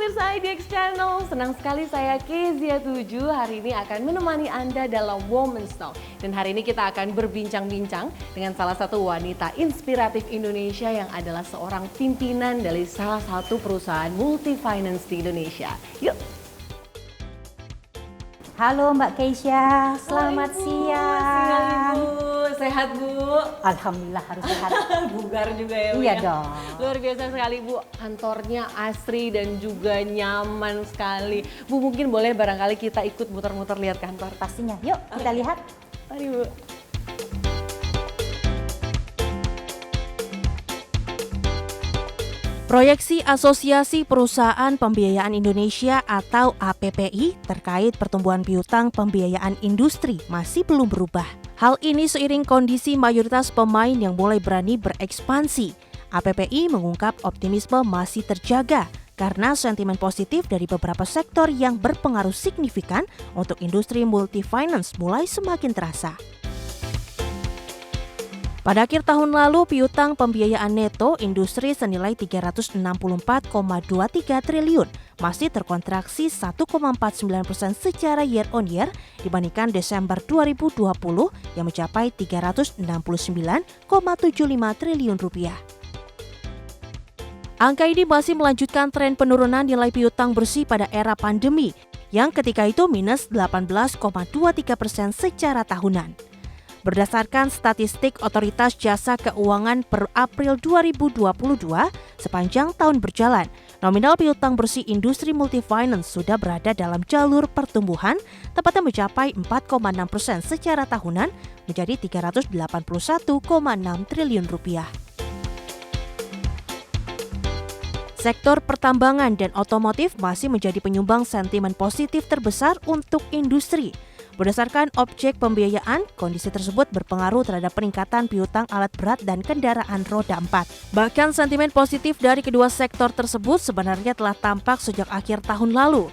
pemirsa IDX Channel, senang sekali saya Kezia7 hari ini akan menemani Anda dalam Women's Talk. Dan hari ini kita akan berbincang-bincang dengan salah satu wanita inspiratif Indonesia yang adalah seorang pimpinan dari salah satu perusahaan multi finance di Indonesia. Yuk! Halo Mbak Keisha, selamat Ibu. siang. Ibu. Sehat Bu? Alhamdulillah harus sehat. Bugar juga ya Bu? Iya ya? dong. Luar biasa sekali Bu, kantornya asri dan juga nyaman sekali. Bu mungkin boleh barangkali kita ikut muter-muter lihat kantor. Pastinya, yuk kita lihat. Mari Bu. Proyeksi Asosiasi Perusahaan Pembiayaan Indonesia atau APPI terkait pertumbuhan piutang pembiayaan industri masih belum berubah. Hal ini seiring kondisi mayoritas pemain yang mulai berani berekspansi. APPI mengungkap optimisme masih terjaga karena sentimen positif dari beberapa sektor yang berpengaruh signifikan untuk industri multi finance mulai semakin terasa. Pada akhir tahun lalu, piutang pembiayaan neto industri senilai 364,23 triliun, masih terkontraksi 1,49% secara year on year dibandingkan Desember 2020 yang mencapai 369,75 triliun rupiah. Angka ini masih melanjutkan tren penurunan nilai piutang bersih pada era pandemi, yang ketika itu minus 18,23% secara tahunan. Berdasarkan statistik Otoritas Jasa Keuangan per April 2022, sepanjang tahun berjalan, nominal piutang bersih industri multifinance sudah berada dalam jalur pertumbuhan, tepatnya mencapai 4,6% secara tahunan menjadi 381,6 triliun rupiah. Sektor pertambangan dan otomotif masih menjadi penyumbang sentimen positif terbesar untuk industri. Berdasarkan objek pembiayaan, kondisi tersebut berpengaruh terhadap peningkatan piutang alat berat dan kendaraan roda 4. Bahkan sentimen positif dari kedua sektor tersebut sebenarnya telah tampak sejak akhir tahun lalu.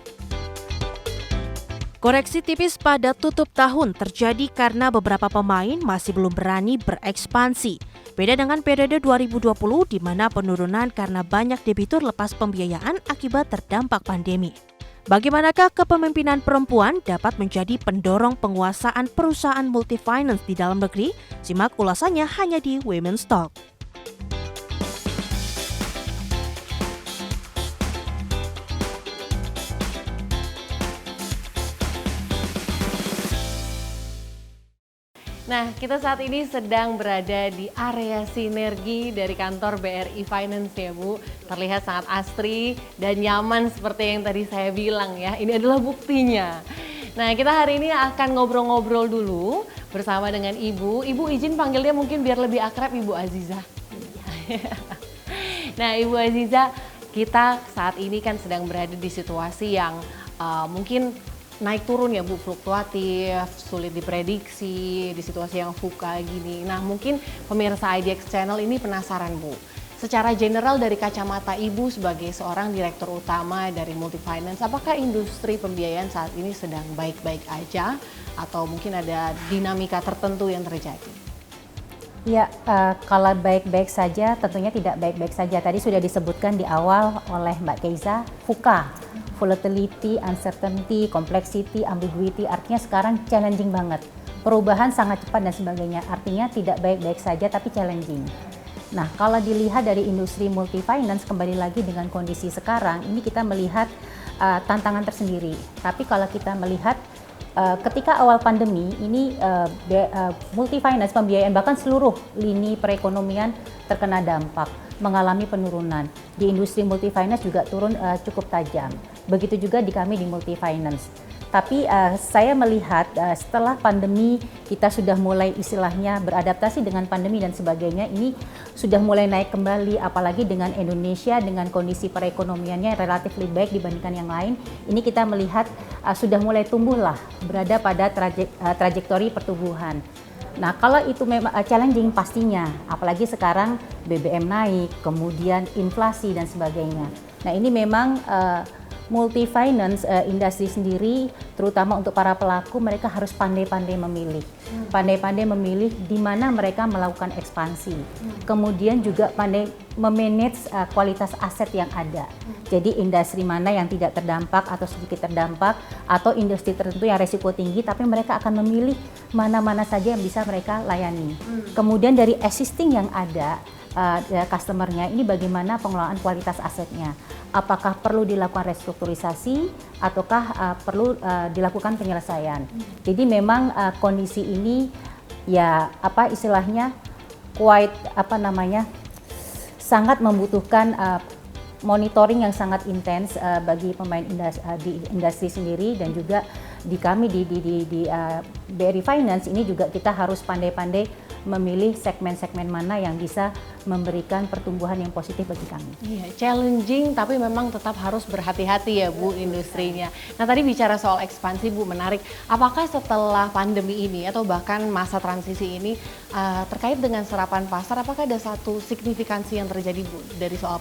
Koreksi tipis pada tutup tahun terjadi karena beberapa pemain masih belum berani berekspansi. Beda dengan periode 2020 di mana penurunan karena banyak debitur lepas pembiayaan akibat terdampak pandemi. Bagaimanakah kepemimpinan perempuan dapat menjadi pendorong penguasaan perusahaan multifinance di dalam negeri? Simak ulasannya hanya di Women's Talk. Nah, kita saat ini sedang berada di area sinergi dari kantor BRI Finance ya Bu. Terlihat sangat asri dan nyaman seperti yang tadi saya bilang ya. Ini adalah buktinya. Nah, kita hari ini akan ngobrol-ngobrol dulu bersama dengan Ibu. Ibu izin panggilnya mungkin biar lebih akrab Ibu Aziza. Nah, Ibu Aziza, kita saat ini kan sedang berada di situasi yang mungkin naik turun ya Bu, fluktuatif, sulit diprediksi di situasi yang VUCA gini. Nah mungkin pemirsa IDX Channel ini penasaran Bu, secara general dari kacamata Ibu sebagai seorang direktur utama dari Multifinance, apakah industri pembiayaan saat ini sedang baik-baik aja atau mungkin ada dinamika tertentu yang terjadi? Ya, kalau baik-baik saja tentunya tidak baik-baik saja. Tadi sudah disebutkan di awal oleh Mbak Keisha, VUCA, volatility, uncertainty, complexity, ambiguity, artinya sekarang challenging banget. Perubahan sangat cepat dan sebagainya, artinya tidak baik-baik saja tapi challenging. Nah, kalau dilihat dari industri multifinance kembali lagi dengan kondisi sekarang, ini kita melihat tantangan tersendiri. Tapi kalau kita melihat ketika awal pandemi ini multifinance pembiayaan bahkan seluruh lini perekonomian terkena dampak, mengalami penurunan. Di industri multifinance juga turun cukup tajam. Begitu juga di kami di multifinance. Tapi saya melihat setelah pandemi kita sudah mulai istilahnya beradaptasi dengan pandemi dan sebagainya, ini sudah mulai naik kembali, apalagi dengan Indonesia dengan kondisi perekonomiannya relatif lebih baik dibandingkan yang lain. Ini kita melihat sudah mulai tumbuhlah, berada pada trajektori pertumbuhan. Nah, kalau itu memang challenging pastinya, apalagi sekarang BBM naik, kemudian inflasi dan sebagainya. Nah, ini memang multi finance industri sendiri, terutama untuk para pelaku, mereka harus pandai-pandai memilih. Pandai-pandai memilih di mana mereka melakukan ekspansi. Kemudian juga pandai memanage kualitas aset yang ada. Jadi industri mana yang tidak terdampak atau sedikit terdampak, atau industri tertentu yang resiko tinggi, tapi mereka akan memilih mana-mana saja yang bisa mereka layani. Kemudian dari existing yang ada, customer-nya ini bagaimana pengelolaan kualitas asetnya. Apakah perlu dilakukan restrukturisasi ataukah perlu dilakukan penyelesaian. Jadi memang kondisi ini ya apa istilahnya quite sangat membutuhkan monitoring yang sangat intens bagi pemain di industri sendiri, dan juga di kami di BRI Finance ini juga kita harus pandai-pandai memilih segmen-segmen mana yang bisa memberikan pertumbuhan yang positif bagi kami. Iya, challenging tapi memang tetap harus berhati-hati ya Bu industrinya. Nah tadi bicara soal ekspansi Bu, menarik. Apakah setelah pandemi ini atau bahkan masa transisi ini terkait dengan serapan pasar, apakah ada satu signifikansi yang terjadi Bu dari soal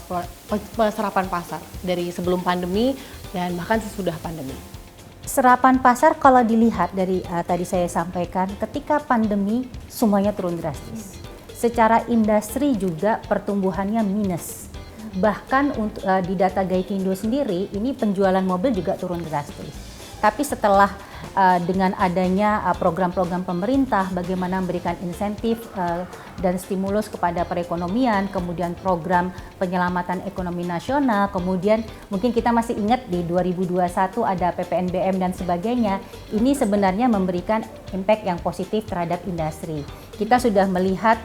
serapan pasar dari sebelum pandemi dan bahkan sesudah pandemi? Serapan pasar kalau dilihat dari tadi saya sampaikan, ketika pandemi semuanya turun drastis. Secara industri juga pertumbuhannya minus. Bahkan untuk di data Gaikindo sendiri ini penjualan mobil juga turun drastis. Tapi setelah dengan adanya program-program pemerintah, bagaimana memberikan insentif dan stimulus kepada perekonomian, kemudian program penyelamatan ekonomi nasional, kemudian mungkin kita masih ingat di 2021 ada PPNBM dan sebagainya, ini sebenarnya memberikan impact yang positif terhadap industri. Kita sudah melihat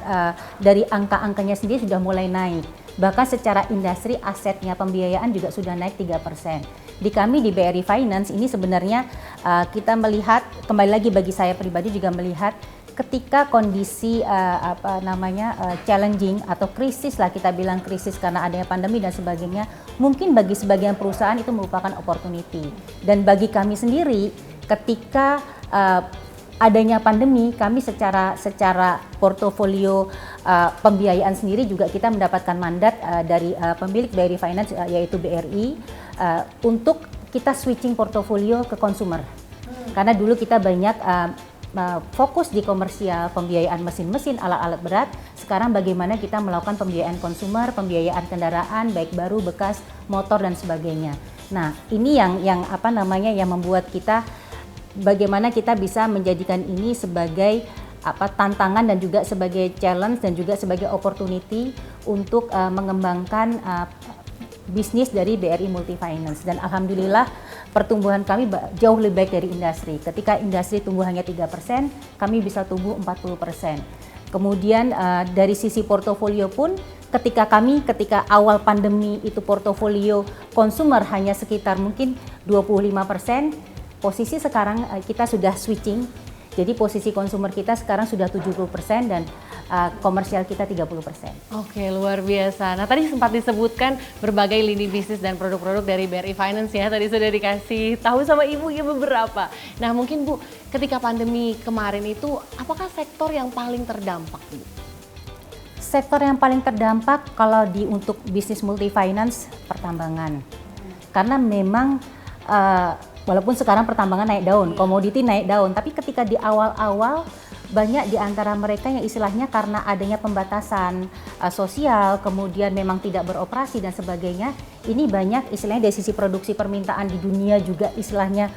dari angka-angkanya sendiri sudah mulai naik. Bahkan secara industri asetnya pembiayaan juga sudah naik 3%. Di kami di BRI Finance ini sebenarnya kita melihat, kembali lagi bagi saya pribadi juga melihat ketika kondisi challenging atau krisis lah, kita bilang krisis karena adanya pandemi dan sebagainya, mungkin bagi sebagian perusahaan itu merupakan opportunity. Dan bagi kami sendiri ketika adanya pandemi, kami secara portofolio pembiayaan sendiri juga kita mendapatkan mandat dari pemilik BRI Finance yaitu BRI untuk kita switching portofolio ke consumer. Karena dulu kita banyak fokus di komersial, pembiayaan mesin-mesin, alat-alat berat. Sekarang bagaimana kita melakukan pembiayaan konsumer, pembiayaan kendaraan baik baru, bekas, motor dan sebagainya. Nah, ini yang membuat kita bagaimana kita bisa menjadikan ini sebagai tantangan dan juga sebagai challenge dan juga sebagai opportunity untuk mengembangkan bisnis dari BRI Multi Finance. Dan alhamdulillah pertumbuhan kami jauh lebih baik dari industri. Ketika industri tumbuh hanya 3%, kami bisa tumbuh 40%. Kemudian dari sisi portofolio pun ketika awal pandemi itu portofolio konsumer hanya sekitar mungkin 25%, posisi sekarang kita sudah switching. Jadi posisi konsumer kita sekarang sudah 70% dan komersial kita 30%. Oke, luar biasa. Nah tadi sempat disebutkan berbagai lini bisnis dan produk-produk dari BRI Finance ya. Tadi sudah dikasih tahu sama Ibu ya beberapa. Nah mungkin Bu, ketika pandemi kemarin itu apakah sektor yang paling terdampak Bu? Sektor yang paling terdampak kalau untuk bisnis multi finance pertambangan. Karena memang walaupun sekarang pertambangan naik daun, komoditi naik daun, tapi ketika di awal-awal banyak di antara mereka yang istilahnya karena adanya pembatasan sosial, kemudian memang tidak beroperasi dan sebagainya, ini banyak istilahnya dari sisi produksi permintaan di dunia juga istilahnya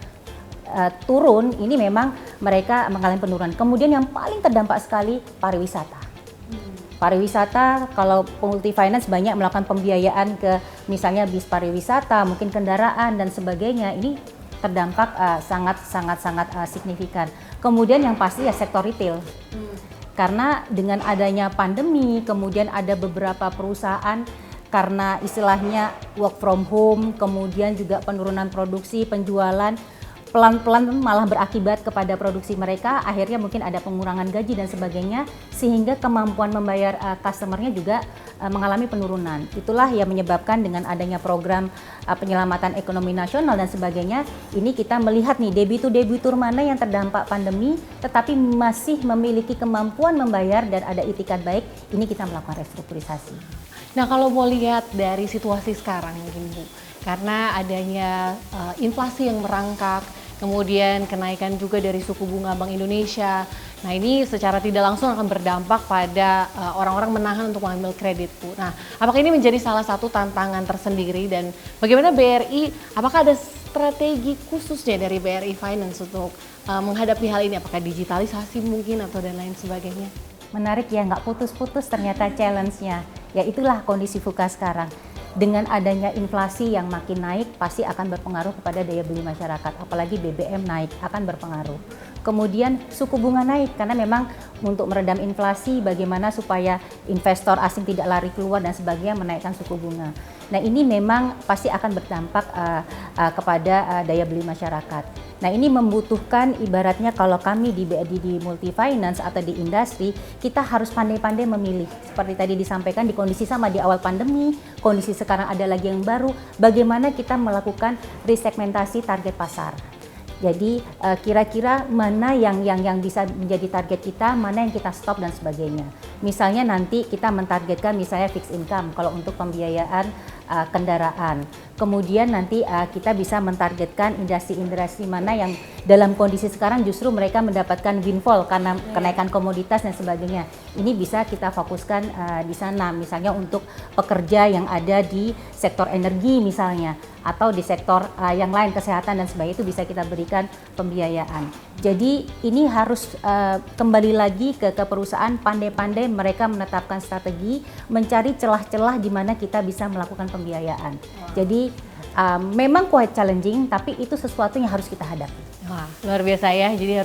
turun, ini memang mereka mengalami penurunan. Kemudian yang paling terdampak sekali pariwisata. Pariwisata, kalau multi finance banyak melakukan pembiayaan ke misalnya bis pariwisata, mungkin kendaraan dan sebagainya, ini terdampak sangat signifikan. Kemudian yang pasti ya sektor retail. Karena dengan adanya pandemi, kemudian ada beberapa perusahaan karena istilahnya work from home, kemudian juga penurunan produksi, penjualan, pelan-pelan malah berakibat kepada produksi mereka, akhirnya mungkin ada pengurangan gaji dan sebagainya, sehingga kemampuan membayar customer-nya juga mengalami penurunan. Itulah yang menyebabkan dengan adanya program penyelamatan ekonomi nasional dan sebagainya, ini kita melihat nih debitur mana yang terdampak pandemi, tetapi masih memiliki kemampuan membayar dan ada itikat baik, ini kita melakukan restrukturisasi. Nah kalau mau lihat dari situasi sekarang mungkin Bu, karena adanya inflasi yang merangkak, kemudian kenaikan juga dari suku bunga Bank Indonesia. Nah ini secara tidak langsung akan berdampak pada orang-orang menahan untuk mengambil kredit, Bu. Nah, apakah ini menjadi salah satu tantangan tersendiri dan bagaimana BRI, apakah ada strategi khususnya dari BRI Finance untuk menghadapi hal ini? Apakah digitalisasi mungkin atau dan lain sebagainya? Menarik ya, nggak putus-putus ternyata challenge-nya. Ya itulah kondisi VUCA sekarang. Dengan adanya inflasi yang makin naik, pasti akan berpengaruh kepada daya beli masyarakat. Apalagi BBM naik, akan berpengaruh. Kemudian suku bunga naik, karena memang untuk meredam inflasi, bagaimana supaya investor asing tidak lari keluar dan sebagainya, menaikkan suku bunga. Nah ini memang pasti akan berdampak kepada daya beli masyarakat. Nah ini membutuhkan ibaratnya kalau kami di multi finance atau di industri, kita harus pandai-pandai memilih. Seperti tadi disampaikan di kondisi sama di awal pandemi, kondisi sekarang ada lagi yang baru, bagaimana kita melakukan resegmentasi target pasar. Jadi kira-kira mana yang bisa menjadi target kita, mana yang kita stop dan sebagainya. Misalnya nanti kita mentargetkan misalnya fixed income kalau untuk pembiayaan kendaraan. Kemudian nanti kita bisa mentargetkan industri-industri mana yang dalam kondisi sekarang justru mereka mendapatkan windfall karena kenaikan komoditas dan sebagainya. Ini bisa kita fokuskan di sana, misalnya untuk pekerja yang ada di sektor energi misalnya, atau di sektor yang lain, kesehatan dan sebagainya, itu bisa kita berikan pembiayaan. Jadi ini harus kembali lagi ke perusahaan, pandai-pandai mereka menetapkan strategi, mencari celah-celah di mana kita bisa melakukan pembiayaan. Jadi memang quite challenging, tapi itu sesuatu yang harus kita hadapi. Wah, luar biasa ya. Jadi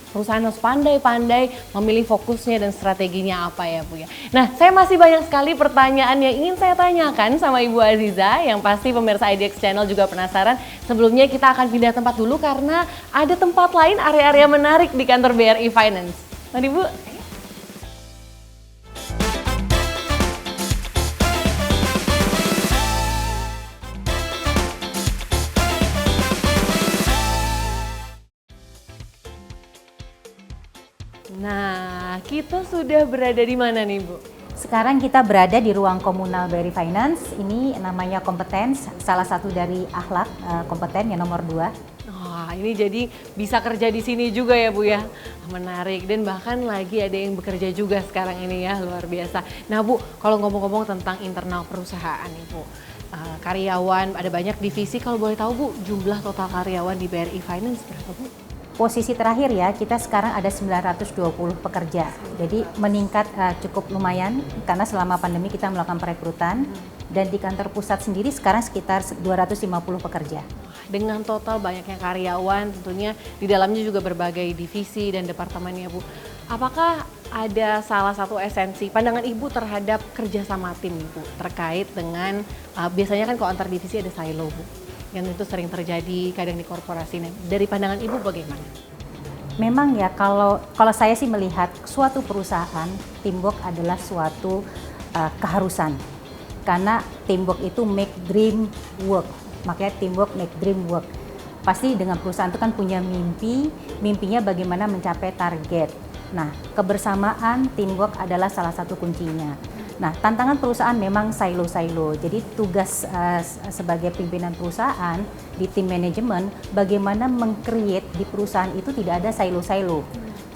perusahaan harus pandai-pandai memilih fokusnya dan strateginya apa ya, Bu ya. Nah, saya masih banyak sekali pertanyaan yang ingin saya tanyakan sama Ibu Aziza, yang pasti pemirsa IDX Channel juga penasaran. Sebelumnya kita akan pindah tempat dulu karena ada tempat lain, area-area menarik di kantor BRI Finance. Mari Bu. Nah, kita sudah berada di mana nih, Bu? Sekarang kita berada di ruang komunal BRI Finance. Ini namanya Kompetens, salah satu dari akhlak kompeten yang nomor 2. Wah, ini jadi bisa kerja di sini juga ya, Bu ya. Menarik, dan bahkan lagi ada yang bekerja juga sekarang ini ya, luar biasa. Nah, Bu, kalau ngomong-ngomong tentang internal perusahaan nih, Bu. Karyawan, ada banyak divisi, kalau boleh tahu, Bu, jumlah total karyawan di BRI Finance berapa, Bu? Posisi terakhir ya, kita sekarang ada 920 pekerja. Jadi meningkat cukup lumayan karena selama pandemi kita melakukan perekrutan. Dan di kantor pusat sendiri sekarang sekitar 250 pekerja. Dengan total banyaknya karyawan, tentunya di dalamnya juga berbagai divisi dan departemen ya, Bu. Apakah ada salah satu esensi pandangan Ibu terhadap kerjasama tim, Bu, terkait dengan biasanya kan kalau antar divisi ada silo, Bu, yang itu sering terjadi kadang di korporasi. Nah, dari pandangan Ibu bagaimana? Memang ya, kalau saya sih melihat suatu perusahaan, teamwork adalah suatu keharusan. Karena teamwork itu make dream work, makanya teamwork make dream work. Pasti dengan perusahaan itu kan punya mimpi, mimpinya bagaimana mencapai target. Nah, kebersamaan teamwork adalah salah satu kuncinya. Nah, tantangan perusahaan memang silo-silo. Jadi tugas sebagai pimpinan perusahaan di tim manajemen, bagaimana meng-create di perusahaan itu tidak ada silo-silo.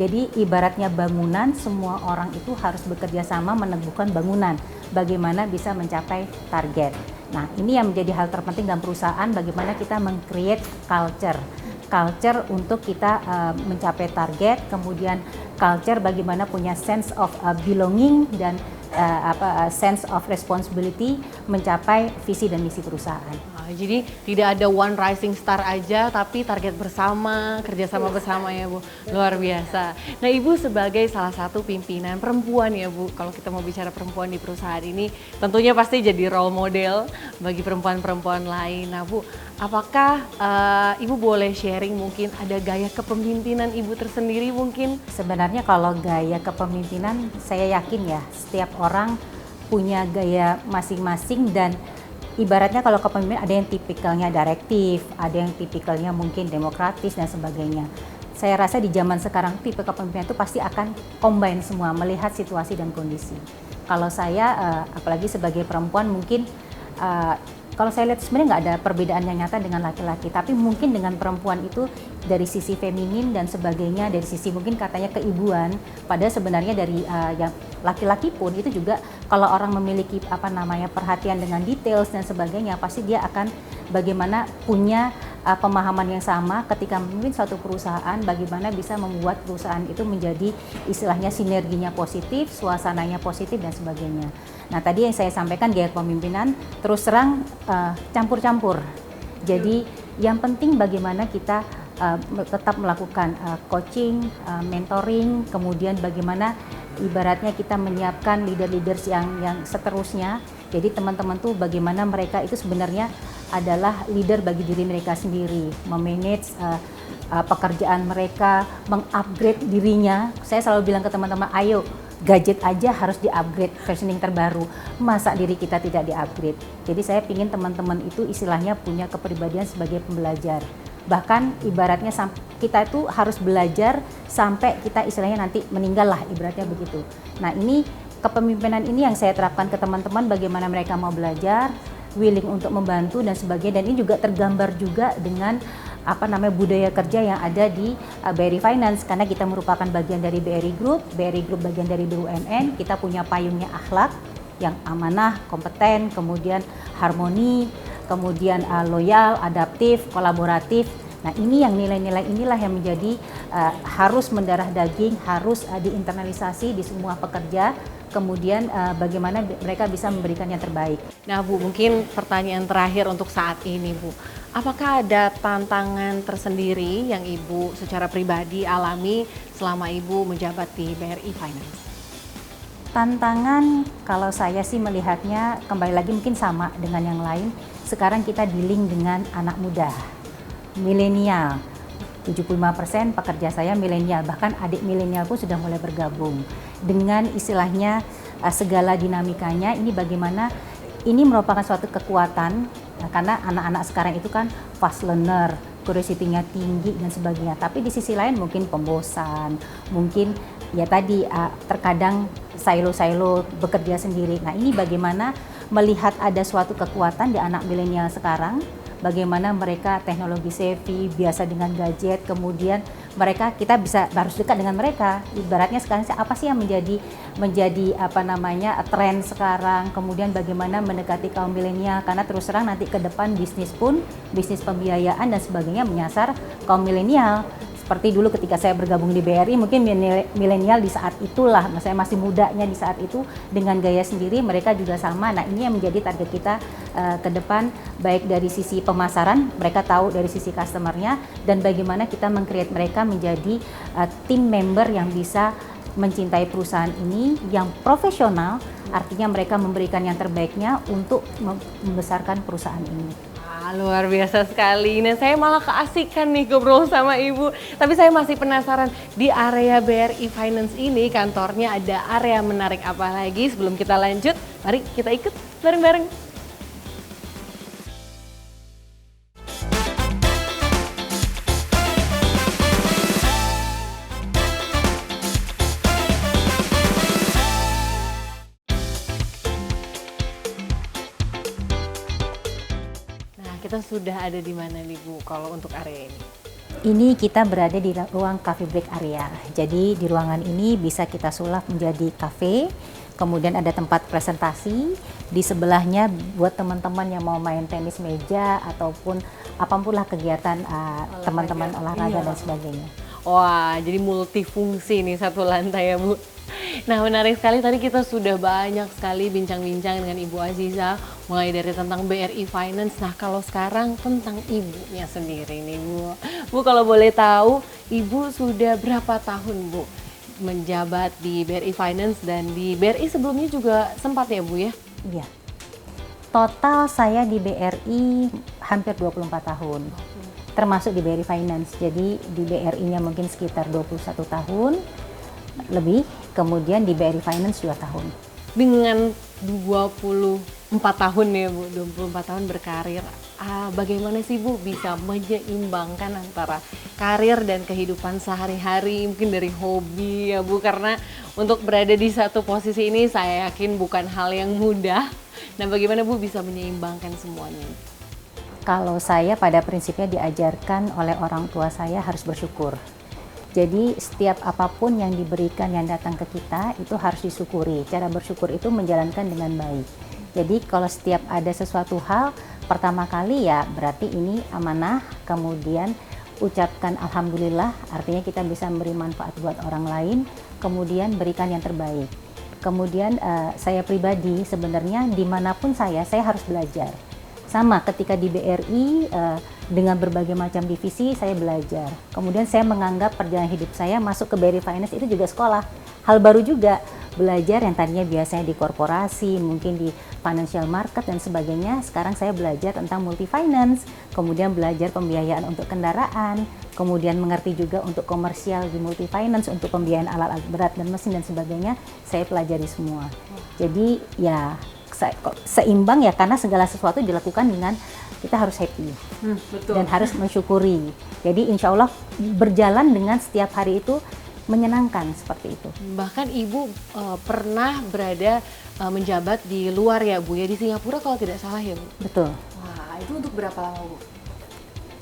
Jadi ibaratnya bangunan, semua orang itu harus bekerja sama meneguhkan bangunan. Bagaimana bisa mencapai target. Nah, ini yang menjadi hal terpenting dalam perusahaan, bagaimana kita meng-create culture untuk kita mencapai target, kemudian culture bagaimana punya sense of belonging dan sense of responsibility mencapai visi dan misi perusahaan. Jadi tidak ada one rising star aja, tapi target bersama, kerjasama bersama ya, Bu. Luar biasa. Nah, Ibu sebagai salah satu pimpinan perempuan ya, Bu, kalau kita mau bicara perempuan di perusahaan ini, tentunya pasti jadi role model bagi perempuan-perempuan lain. Nah, Bu, apakah Ibu boleh sharing mungkin ada gaya kepemimpinan Ibu tersendiri mungkin? Sebenarnya kalau gaya kepemimpinan, saya yakin ya, setiap orang punya gaya masing-masing dan ibaratnya kalau kepemimpinan ada yang tipikalnya direktif, ada yang tipikalnya mungkin demokratis dan sebagainya. Saya rasa di zaman sekarang tipe kepemimpinan itu pasti akan combine semua, melihat situasi dan kondisi. Kalau saya, apalagi sebagai perempuan mungkin kalau saya lihat sebenarnya nggak ada perbedaan yang nyata dengan laki-laki, tapi mungkin dengan perempuan itu dari sisi feminin dan sebagainya, dari sisi mungkin katanya keibuan, padahal sebenarnya dari yang laki-laki pun itu juga kalau orang memiliki perhatian dengan details dan sebagainya, pasti dia akan bagaimana punya pemahaman yang sama ketika memimpin suatu perusahaan, bagaimana bisa membuat perusahaan itu menjadi istilahnya sinerginya positif, suasananya positif dan sebagainya. Nah, tadi yang saya sampaikan gaya kepemimpinan terus terang campur-campur. Jadi yang penting bagaimana kita tetap melakukan coaching, mentoring, kemudian bagaimana ibaratnya kita menyiapkan leader-leaders yang seterusnya. Jadi teman-teman tuh bagaimana mereka itu sebenarnya adalah leader bagi diri mereka sendiri, memanage pekerjaan mereka, mengupgrade dirinya. Saya selalu bilang ke teman-teman, ayo gadget aja harus di-upgrade, versioning terbaru. Masa diri kita tidak di-upgrade? Jadi saya ingin teman-teman itu istilahnya punya kepribadian sebagai pembelajar. Bahkan ibaratnya kita itu harus belajar sampai kita istilahnya nanti meninggal lah, ibaratnya begitu. Nah, ini kepemimpinan ini yang saya terapkan ke teman-teman, bagaimana mereka mau belajar, willing untuk membantu dan sebagainya. Dan ini juga tergambar juga dengan budaya kerja yang ada di BRI Finance, karena kita merupakan bagian dari BRI Group bagian dari BUMN. Kita punya payungnya akhlak yang amanah, kompeten, kemudian harmoni, kemudian loyal, adaptif, kolaboratif. Nah, ini yang nilai-nilai inilah yang menjadi harus mendarah daging, harus diinternalisasi di semua pekerja. Kemudian bagaimana mereka bisa memberikan yang terbaik. Nah Bu, mungkin pertanyaan terakhir untuk saat ini Bu. Apakah ada tantangan tersendiri yang Ibu secara pribadi alami selama Ibu menjabat di BRI Finance? Tantangan kalau saya sih melihatnya kembali lagi mungkin sama dengan yang lain. Sekarang kita dealing dengan anak muda, milenial. 75% pekerja saya milenial, bahkan adik milenial pun sudah mulai bergabung. Dengan istilahnya segala dinamikanya, ini bagaimana ini merupakan suatu kekuatan, karena anak-anak sekarang itu kan fast learner, curiosity-nya tinggi dan sebagainya. Tapi di sisi lain mungkin pembosan, mungkin ya tadi terkadang silo-silo bekerja sendiri. Nah, ini bagaimana melihat ada suatu kekuatan di anak milenial sekarang, bagaimana mereka teknologi savvy, biasa dengan gadget, kemudian kita harus dekat dengan mereka. Ibaratnya sekarang apa sih yang menjadi tren sekarang, kemudian bagaimana mendekati kaum milenial, karena terus terang nanti ke depan bisnis pembiayaan dan sebagainya menyasar kaum milenial. Seperti dulu ketika saya bergabung di BRI, mungkin milenial di saat itulah, saya masih mudanya di saat itu, dengan gaya sendiri, mereka juga sama. Nah, ini yang menjadi target kita ke depan, baik dari sisi pemasaran, mereka tahu dari sisi customer-nya, dan bagaimana kita meng-create mereka menjadi tim member yang bisa mencintai perusahaan ini, yang profesional, artinya mereka memberikan yang terbaiknya untuk membesarkan perusahaan ini. Luar biasa sekali. Nah, saya malah keasikan nih ngobrol sama Ibu. Tapi saya masih penasaran, di area BRI Finance ini kantornya ada area menarik apa lagi? Sebelum kita lanjut, mari kita ikut bareng-bareng. Kita sudah ada di mana nih Bu kalau untuk area ini? Ini kita berada di ruang coffee break area. Jadi di ruangan ini bisa kita sulap menjadi cafe, kemudian ada tempat presentasi, di sebelahnya buat teman-teman yang mau main tenis meja ataupun apapun lah kegiatan teman-teman olahraga dan sebagainya. Wah, jadi multifungsi nih satu lantai ya Bu. Nah, menarik sekali, tadi kita sudah banyak sekali bincang-bincang dengan Ibu Aziza, mulai dari tentang BRI Finance. Nah, kalau sekarang tentang Ibunya sendiri nih Bu. Bu, kalau boleh tahu, Ibu sudah berapa tahun Bu menjabat di BRI Finance, dan di BRI sebelumnya juga sempat ya Bu ya? Iya. Total saya di BRI hampir 24 tahun. Termasuk di BRI Finance. Jadi di BRI-nya mungkin sekitar 21 tahun lebih, kemudian di BRI Finance 2 tahun. Dengan 24 tahun ya Bu, 24 tahun berkarir, bagaimana sih Bu bisa menyeimbangkan antara karir dan kehidupan sehari-hari, mungkin dari hobi ya Bu, karena untuk berada di satu posisi ini saya yakin bukan hal yang mudah, Nah, bagaimana Bu bisa menyeimbangkan semuanya? Kalau saya pada prinsipnya diajarkan oleh orang tua saya harus bersyukur. Jadi setiap apapun yang diberikan yang datang ke kita itu harus disyukuri. Cara bersyukur itu menjalankan dengan baik. Jadi kalau setiap ada sesuatu hal, pertama kali ya berarti ini amanah, kemudian ucapkan alhamdulillah, artinya kita bisa memberi manfaat buat orang lain, kemudian berikan yang terbaik. Kemudian saya pribadi sebenarnya dimanapun saya harus belajar. Sama ketika di BRI dengan berbagai macam divisi saya belajar. Kemudian saya menganggap perjalanan hidup saya masuk ke BRI Finance itu juga sekolah. Hal baru juga, belajar yang tadinya biasanya di korporasi, mungkin di financial market dan sebagainya. Sekarang saya belajar tentang multi finance, kemudian belajar pembiayaan untuk kendaraan, kemudian mengerti juga untuk komersial di multi finance, untuk pembiayaan alat-alat berat dan mesin dan sebagainya. Saya pelajari semua. Jadi ya seimbang ya, karena segala sesuatu dilakukan dengan kita harus happy Betul. dan harus mensyukuri. Jadi insya Allah berjalan dengan setiap hari itu menyenangkan seperti itu. Bahkan Ibu pernah berada menjabat di luar ya Bu ya, di Singapura kalau tidak salah ya Bu? Betul. Wah, itu untuk berapa lama Bu?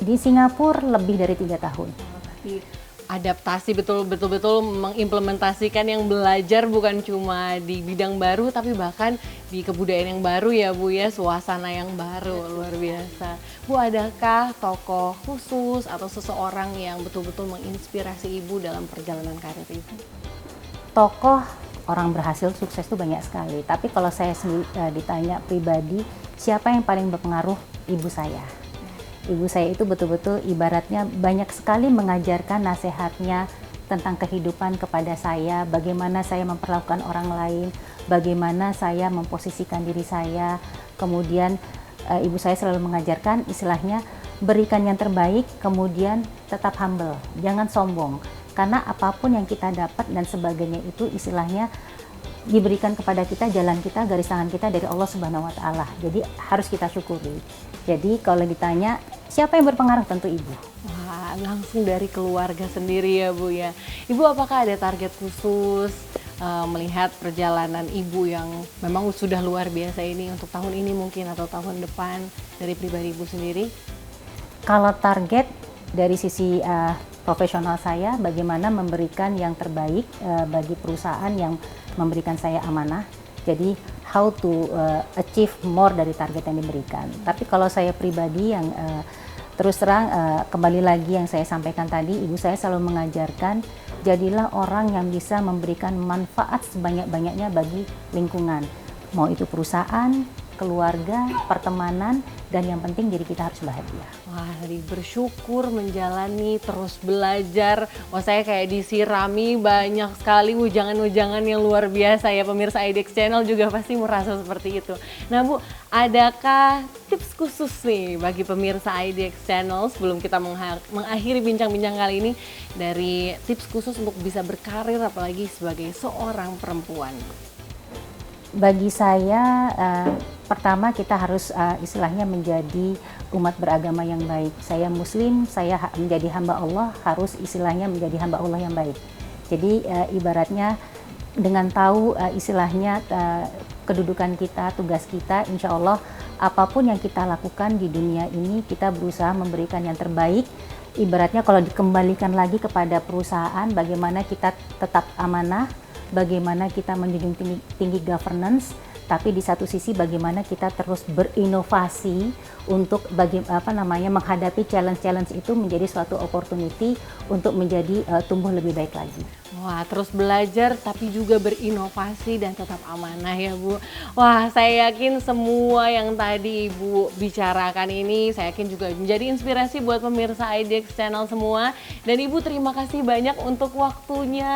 Di Singapura lebih dari 3 tahun. Berarti adaptasi betul-betul mengimplementasikan yang belajar bukan cuma di bidang baru tapi bahkan di kebudayaan yang baru ya Bu ya, suasana yang baru, luar biasa. Bu, adakah tokoh khusus atau seseorang yang betul-betul menginspirasi Ibu dalam perjalanan karir Ibu? Tokoh orang berhasil sukses itu banyak sekali, tapi kalau saya ditanya pribadi siapa yang paling berpengaruh, ibu saya. Ibu saya itu betul-betul ibaratnya banyak sekali mengajarkan nasihatnya tentang kehidupan kepada saya, bagaimana saya memperlakukan orang lain, bagaimana saya memposisikan diri saya. Kemudian ibu saya selalu mengajarkan istilahnya berikan yang terbaik, kemudian tetap humble, jangan sombong. Karena apapun yang kita dapat dan sebagainya itu istilahnya diberikan kepada kita, jalan kita, garis tangan kita dari Allah Subhanahu wa Ta'ala. Jadi harus kita syukuri. Jadi kalau ditanya siapa yang berpengaruh, tentu ibu. Wah, langsung dari keluarga sendiri ya Bu ya. Ibu, apakah ada target khusus melihat perjalanan Ibu yang memang sudah luar biasa ini untuk tahun ini mungkin atau tahun depan dari pribadi Ibu sendiri? Kalau target dari sisi profesional saya, bagaimana memberikan yang terbaik bagi perusahaan yang memberikan saya amanah. Jadi how to achieve more dari target yang diberikan. Tapi kalau saya pribadi yang terus terang kembali lagi yang saya sampaikan tadi, ibu saya selalu mengajarkan jadilah orang yang bisa memberikan manfaat sebanyak-banyaknya bagi lingkungan. Mau itu perusahaan, keluarga, pertemanan, dan yang penting diri kita harus bahagia. Wah, tadi bersyukur, menjalani, terus belajar. Wah, saya kayak disirami banyak sekali ujangan-ujangan yang luar biasa ya. Pemirsa IDX Channel juga pasti merasa seperti itu. Nah Bu, adakah tips khusus nih bagi pemirsa IDX Channel sebelum kita mengakhiri bincang-bincang kali ini, dari tips khusus untuk bisa berkarir apalagi sebagai seorang perempuan? Bagi saya, pertama kita harus istilahnya menjadi umat beragama yang baik. Saya Muslim, saya menjadi hamba Allah, harus istilahnya menjadi hamba Allah yang baik. Jadi ibaratnya dengan tahu istilahnya kedudukan kita, tugas kita, insya Allah apapun yang kita lakukan di dunia ini kita berusaha memberikan yang terbaik. Ibaratnya kalau dikembalikan lagi kepada perusahaan, bagaimana kita tetap amanah, bagaimana kita menjunjung tinggi governance, tapi di satu sisi bagaimana kita terus berinovasi untuk menghadapi challenge-challenge itu menjadi suatu opportunity untuk menjadi tumbuh lebih baik lagi. Wah, terus belajar tapi juga berinovasi dan tetap amanah ya Bu. Wah, saya yakin semua yang tadi Ibu bicarakan ini, saya yakin juga menjadi inspirasi buat pemirsa IDX Channel semua. Dan Ibu, terima kasih banyak untuk waktunya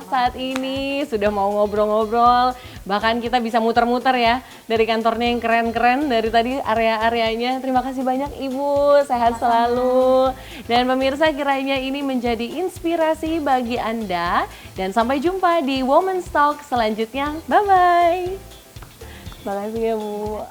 saat ini, sudah mau ngobrol-ngobrol. Bahkan kita bisa muter-muter ya dari kantornya yang keren-keren, dari tadi area-areanya. Terima kasih banyak Ibu, sehat selalu. Dan pemirsa, kiranya ini menjadi inspirasi bagi Anda. Dan sampai jumpa di Women's Talk selanjutnya. Bye-bye. Terima kasih ya Bu.